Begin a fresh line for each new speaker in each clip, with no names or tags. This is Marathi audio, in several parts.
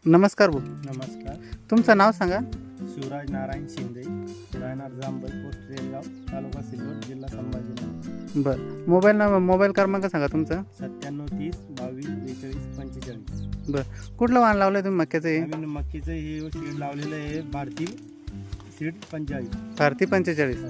नमस्कार भाऊ,
नमस्कार.
तुमचं नाव सांगा.
शिवराज नारायण शिंदे, राहणार जांभई, पोस्ट रेलगाव, तालुका सिल्लोड, जिल्हा संभाजीनगर.
बरं, मोबाईल क्रमांक सांगा तुमचा.
97 30 22 42 45.
बरं, कुठलं वाण लावलं तुम्ही मक्याचं? हे
आम्ही मक्कीचं हे सीड लावलेलं आहे, भारती सीड 45.
भारती 45,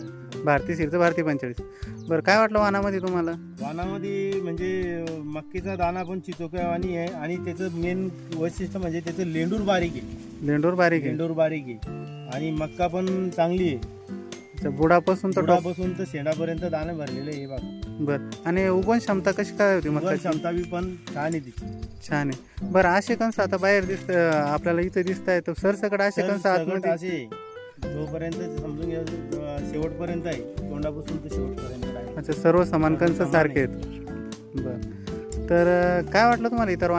भारती सीडचं भारती 45. बरं, काय वाटलं वाणामध्ये तुम्हाला?
वाणामध्ये म्हणजे मक्कीचा दाना पण चिचोक्यावानी आहे आणि त्याचं मेन वैशिष्ट्य म्हणजे त्याचं लेंडूर बारीक आहे.
लेंडूर बारीक आहे.
लेंडूर बारीक आहे आणि मक्का पण चांगली आहे.
अच्छा, बुडापासून तर
बुडापासून तर शेंडापर्यंत दाणे भरलेले आहे हे बघा.
बरं, आणि उगवण क्षमता कशी काय होती
उगवण
मक्याची?
क्षमता बी पण छान आहे तिची.
छान आहे. बरं, असे कंस आता बाहेर दिसत आपल्याला इथे दिसत आहे, तर सरसकट असे कंस आतमध्ये?
असे जोपर्यंत समजून घ्या शेवटपर्यंत आहे, तोंडापासून तर शेवटपर्यंत आहे.
अच्छा, सर्व समान कंस सारखे आहेत. बरं, तर काय वाटलं तुम्हाला इतर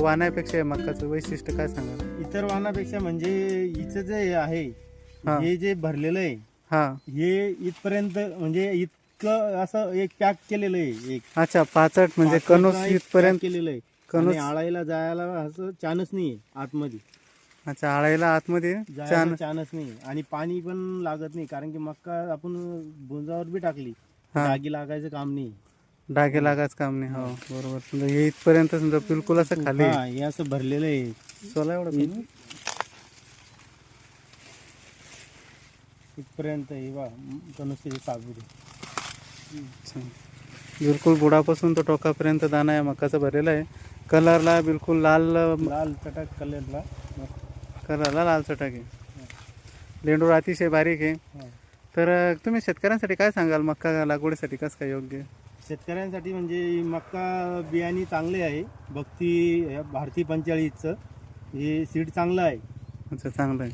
वाणापेक्षा मक्काचं वैशिष्ट्य काय सांगा?
इतर वाहनापेक्षा म्हणजे हिचं जे आहे
हा.
हे जे भरलेलं आहे
हा,
हे इथपर्यंत म्हणजे इतकं असं एक पॅक केलेलं आहे. एक
अच्छा, पाचट म्हणजे कणूस
pack
इथपर्यंत
केलेलं आहे.
कणूस.
आणि आळायला जायला असं चान्स नाही आतमध्ये
अच्छा, आळायला आतमध्ये
जायला चान्स नाही आणि पाणी पण लागत नाही, कारण की मक्का आपण बोंजावर बी टाकली
हा.
डागी लागायचं काम नाही.
डागे लागाच काम नाही. हो, बरोबर. समजा हे इथपर्यंत समजा बिलकुल असं खाली
हा, हे असं भरलेलं आहे.
सोला एवढं कमी?
इथपर्यंत हे बा कणूस साबूत आहे.
अच्छा, बिलकुल बुडापासून तो टोकापर्यंत दाना या मकाचा भरलेला आहे. कलरला बिलकुल लाल,
लाल चटक कलरला.
कलरला लाल चटक आहे. लेंडूर अतिशय बारीक आहे.
हा.
तर तुम्ही शेतकऱ्यांसाठी काय सांगाल मक्का लागवडीसाठी कसं काय योग्य आहे?
शेतकऱ्यांसाठी म्हणजे मक्का बियाणे चांगले आहे. भक्ती भारती 45चं हे सीड चांगलं आहे.
अच्छा, चांगलं आहे.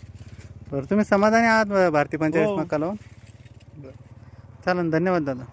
बरं, तुम्ही समाधानी आहात भारती 45
हो.
मक्का लावून? चालेल, धन्यवाद दादा.